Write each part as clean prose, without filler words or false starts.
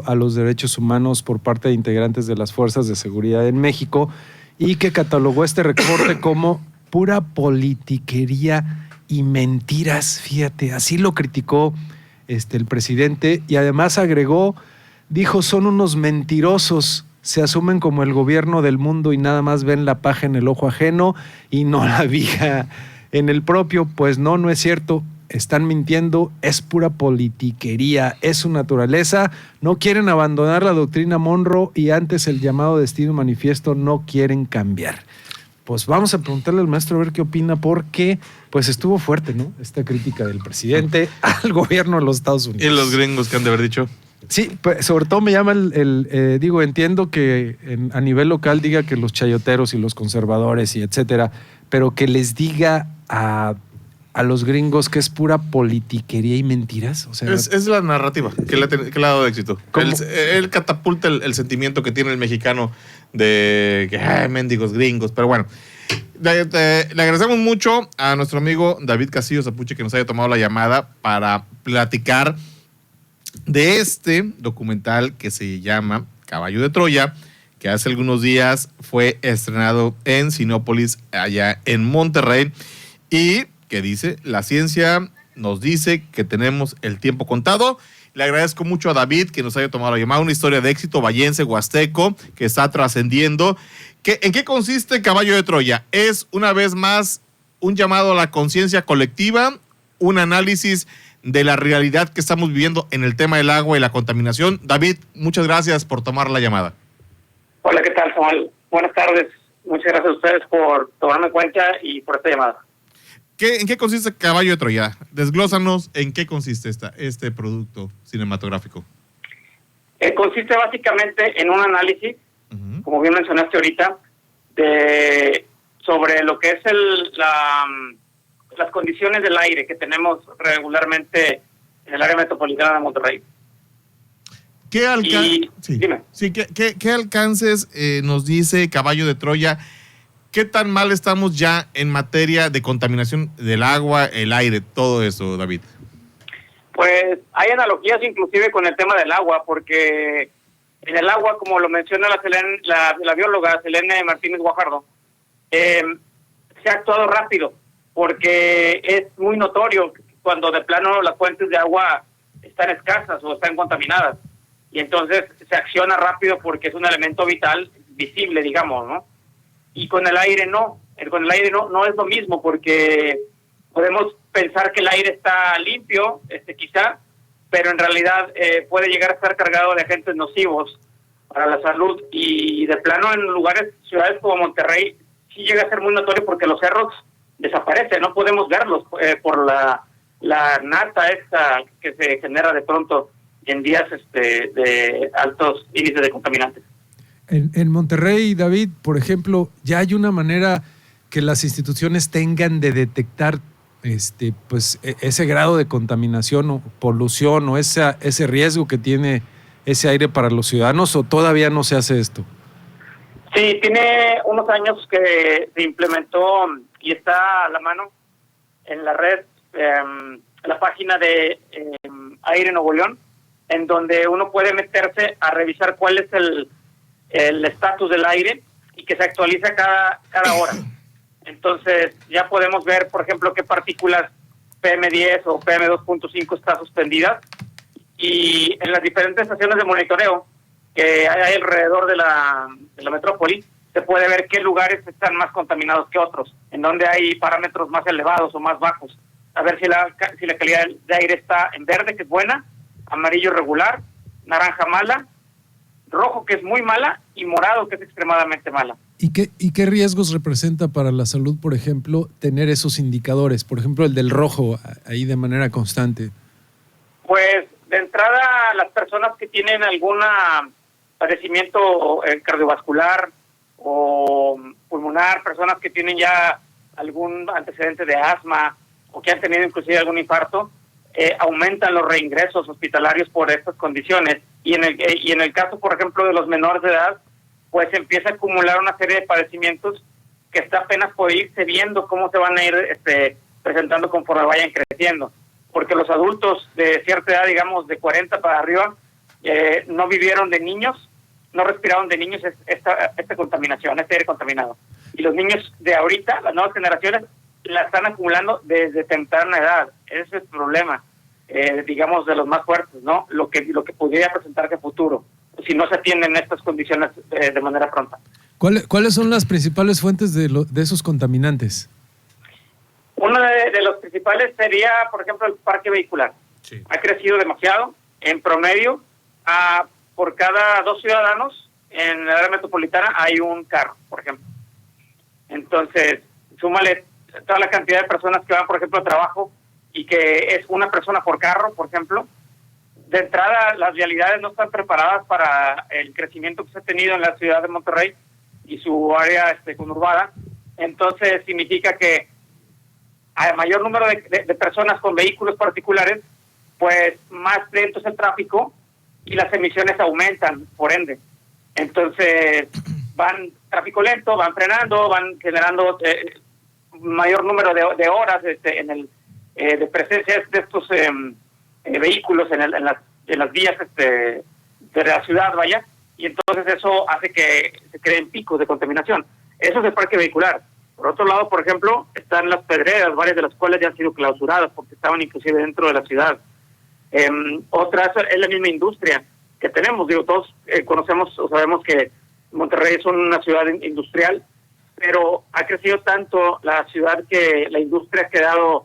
a los derechos humanos por parte de integrantes de las fuerzas de seguridad en México y que catalogó este reporte como pura politiquería y mentiras, fíjate, así lo criticó el presidente y además agregó, dijo, son unos mentirosos, se asumen como el gobierno del mundo y nada más ven la paja en el ojo ajeno y no la viga en el propio. Pues no, no es cierto. Están mintiendo, es pura politiquería, es su naturaleza. No quieren abandonar la doctrina Monroe y antes el llamado destino manifiesto no quieren cambiar. Pues vamos a preguntarle al maestro a ver qué opina, porque pues estuvo fuerte, ¿no? Esta crítica del presidente al gobierno de los Estados Unidos. ¿Y los gringos qué han de haber dicho? Sí, pues, sobre todo me llama digo, entiendo que a nivel local diga que los chayoteros y los conservadores y etcétera, pero que les diga a los gringos que es pura politiquería y mentiras. O sea, es la narrativa que le ha dado éxito. Él catapulta el sentimiento que tiene el mexicano de que mendigos gringos, pero bueno. Le agradecemos mucho a nuestro amigo David Castillo Zapuche que nos haya tomado la llamada para platicar de este documental que se llama Caballo de Troya, que hace algunos días fue estrenado en Cinépolis, allá en Monterrey, y que dice, la ciencia nos dice que tenemos el tiempo contado. Le agradezco mucho a David que nos haya tomado la llamada, una historia de éxito vallense, huasteco, que está trascendiendo. ¿En qué consiste Caballo de Troya? Es, una vez más, un llamado a la conciencia colectiva, un análisis de la realidad que estamos viviendo en el tema del agua y la contaminación. David, muchas gracias por tomar la llamada. Hola, ¿qué tal, Samuel? Buenas tardes. Muchas gracias a ustedes por tomarme en cuenta y por esta llamada. ¿En qué consiste Caballo de Troya? Desglósanos en qué consiste este producto cinematográfico. Consiste básicamente en un análisis, como bien mencionaste ahorita, sobre lo que es las condiciones del aire que tenemos regularmente en el área metropolitana de Monterrey. ¿Qué alcances nos dice Caballo de Troya? ¿Qué tan mal estamos ya en materia de contaminación del agua, el aire, todo eso, David? Pues hay analogías inclusive con el tema del agua, porque en el agua, como lo menciona la bióloga Selene Martínez Guajardo, se ha actuado rápido, porque es muy notorio cuando de plano las fuentes de agua están escasas o están contaminadas. Y entonces se acciona rápido porque es un elemento vital, visible, digamos, ¿no? Y con el aire no. Con el aire no es lo mismo, porque podemos pensar que el aire está limpio, quizá, pero en realidad puede llegar a estar cargado de agentes nocivos para la salud. Y de plano en ciudades como Monterrey, sí llega a ser muy notorio porque los cerros desaparecen, no podemos verlos por la nata esta que se genera de pronto en días de altos índices de contaminantes. En Monterrey, David, por ejemplo, ya hay una manera que las instituciones tengan de detectar pues ese grado de contaminación o polución o ese riesgo que tiene ese aire para los ciudadanos, ¿o todavía no se hace esto? Sí, tiene unos años que se implementó y está a la mano en la red, la página de Aire Nuevo León, en donde uno puede meterse a revisar cuál es el estatus del aire y que se actualiza cada hora. Entonces ya podemos ver, por ejemplo, qué partículas PM10 o PM2.5 está suspendidas, y en las diferentes estaciones de monitoreo que hay alrededor de la metrópoli se puede ver qué lugares están más contaminados que otros, en donde hay parámetros más elevados o más bajos, a ver si la calidad de aire está en verde, que es buena, amarillo regular, naranja mala, rojo, que es muy mala, y morado, que es extremadamente mala. ¿Y qué riesgos representa para la salud, por ejemplo, tener esos indicadores? Por ejemplo, el del rojo ahí de manera constante. Pues, de entrada, las personas que tienen algún padecimiento cardiovascular o pulmonar, personas que tienen ya algún antecedente de asma o que han tenido inclusive algún infarto, aumentan los reingresos hospitalarios por estas condiciones, y en el caso, por ejemplo, de los menores de edad, pues empieza a acumular una serie de padecimientos que está apenas por irse viendo cómo se van a ir presentando conforme vayan creciendo, porque los adultos de cierta edad, digamos de 40 para arriba, no vivieron de niños, no respiraron de niños esta contaminación, este aire contaminado. Y los niños de ahorita, las nuevas generaciones, la están acumulando desde temprana edad. Ese es el problema, digamos, de los más fuertes, ¿no? Lo que pudiera presentarse a futuro, si no se atienden estas condiciones de manera pronta. ¿Cuáles son las principales fuentes de esos contaminantes? Uno de los principales sería, por ejemplo, el parque vehicular. Sí. Ha crecido demasiado. En promedio, por cada 2 ciudadanos en la área metropolitana hay un carro, por ejemplo. Entonces, súmale toda la cantidad de personas que van, por ejemplo, a trabajo y que es una persona por carro, por ejemplo. De entrada, las vialidades no están preparadas para el crecimiento que se ha tenido en la ciudad de Monterrey y su área conurbada. Entonces, significa que a mayor número de personas con vehículos particulares, pues más lento es el tráfico y las emisiones aumentan, por ende. Entonces, van tráfico lento, van frenando, van generando mayor número de horas de presencia de estos vehículos en las vías de la ciudad, vaya, y entonces eso hace que se creen picos de contaminación. Eso es el parque vehicular. Por otro lado, por ejemplo, están las pedreras, varias de las cuales ya han sido clausuradas porque estaban inclusive dentro de la ciudad. Otra es la misma industria que tenemos. Digo, todos conocemos o sabemos que Monterrey es una ciudad industrial, pero ha crecido tanto la ciudad que la industria ha quedado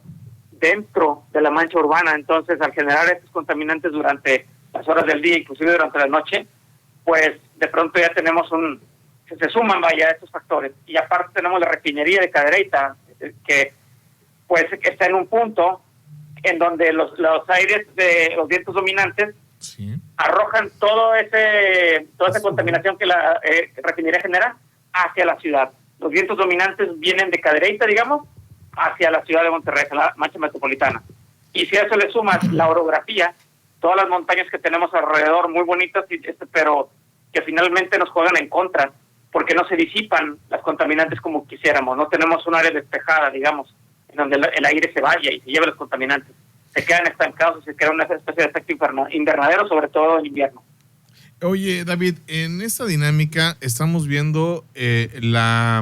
dentro de la mancha urbana. Entonces, al generar estos contaminantes durante las horas del día, inclusive durante la noche, pues de pronto ya tenemos se suman, vaya, estos factores. Y aparte tenemos la refinería de Cadereyta, que pues está en un punto en donde los aires de los vientos dominantes Sí. arrojan toda esa contaminación que la refinería genera hacia la ciudad. Los vientos dominantes vienen de Cadereyta, digamos, hacia la ciudad de Monterrey, la mancha metropolitana. Y si a eso le sumas la orografía, todas las montañas que tenemos alrededor, muy bonitas, pero que finalmente nos juegan en contra, porque no se disipan las contaminantes como quisiéramos. No tenemos un área despejada, digamos, en donde el aire se vaya y se lleve los contaminantes. Se quedan estancados y se crea una especie de efecto invernadero, sobre todo en invierno. Oye, David, en esta dinámica estamos viendo la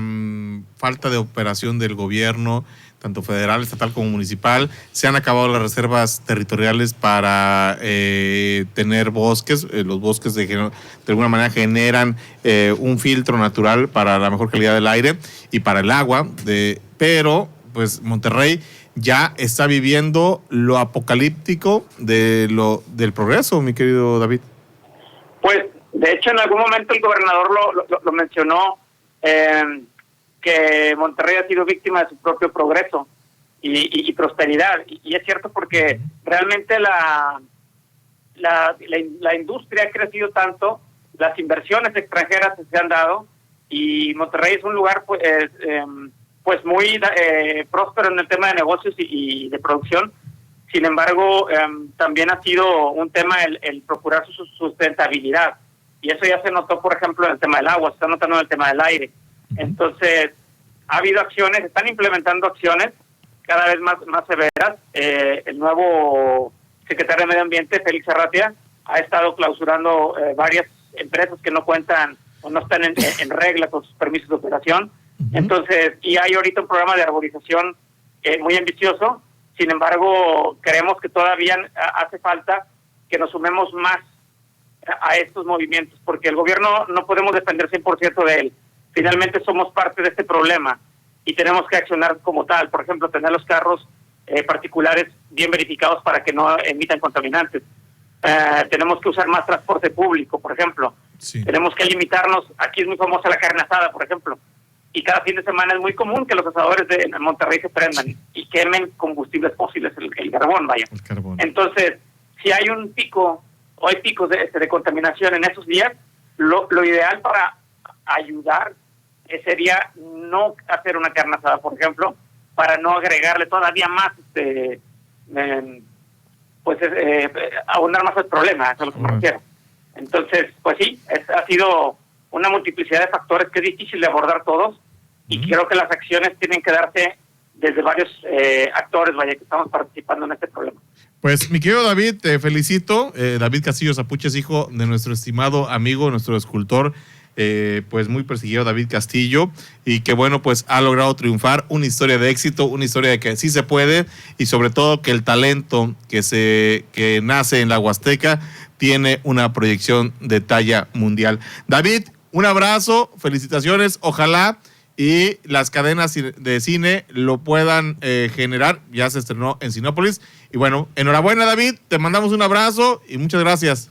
falta de operación del gobierno, tanto federal, estatal como municipal. Se han acabado las reservas territoriales para tener bosques. Los bosques de alguna manera generan un filtro natural para la mejor calidad del aire y para el agua. Pero, pues, Monterrey ya está viviendo lo apocalíptico del progreso, mi querido David. Pues, de hecho, en algún momento el gobernador lo mencionó, que Monterrey ha sido víctima de su propio progreso y prosperidad. Y es cierto, porque realmente la industria ha crecido tanto, las inversiones extranjeras se han dado, y Monterrey es un lugar pues muy próspero en el tema de negocios y de producción. Sin embargo, también ha sido un tema el procurar su sustentabilidad. Y eso ya se notó, por ejemplo, en el tema del agua, se está notando en el tema del aire. Entonces, ha habido acciones, están implementando acciones cada vez más severas. El nuevo secretario de Medio Ambiente, Félix Arratia, ha estado clausurando varias empresas que no cuentan o no están en regla con sus permisos de operación. Entonces, y hay ahorita un programa de arborización muy ambicioso. Sin embargo, creemos que todavía hace falta que nos sumemos más a estos movimientos, porque el gobierno no podemos depender 100% de él. Finalmente somos parte de este problema y tenemos que accionar como tal. Por ejemplo, tener los carros particulares bien verificados para que no emitan contaminantes. Tenemos que usar más transporte público, por ejemplo. Sí. Tenemos que limitarnos. Aquí es muy famosa la carne asada, por ejemplo. Y cada fin de semana es muy común que los asadores de Monterrey se prendan y quemen combustibles fósiles, el carbón, vaya. El carbón. Entonces, si hay un pico, o hay picos de contaminación en esos días, lo ideal para ayudar sería no hacer una carne asada, por ejemplo, para no agregarle todavía más, abonar más el problema, eso es a lo que me refiero. Entonces, pues sí, ha sido una multiplicidad de factores que es difícil de abordar todos, y creo que las acciones tienen que darse desde varios actores, vaya, que estamos participando en este problema. Pues, mi querido David, te felicito. David Castillo Zapuche es hijo de nuestro estimado amigo, nuestro escultor, pues muy perseguido David Castillo, y que bueno, pues ha logrado triunfar, una historia de éxito, una historia de que sí se puede, y sobre todo que el talento que nace en la Huasteca tiene una proyección de talla mundial. David, un abrazo, felicitaciones, ojalá y las cadenas de cine lo puedan generar. Ya se estrenó en Cinépolis. Y bueno, enhorabuena, David, te mandamos un abrazo y muchas gracias.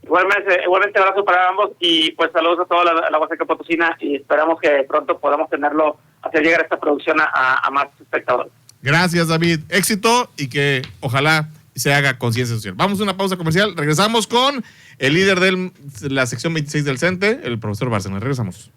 Igualmente abrazo para ambos y pues saludos a toda la Huasteca Potosina y esperamos que pronto podamos tenerlo, hacer llegar esta producción a más espectadores. Gracias, David. Éxito y que ojalá se haga conciencia social. Vamos a una pausa comercial. Regresamos con el líder de la sección 26 del CENTE, el profesor Bárcenas. Regresamos.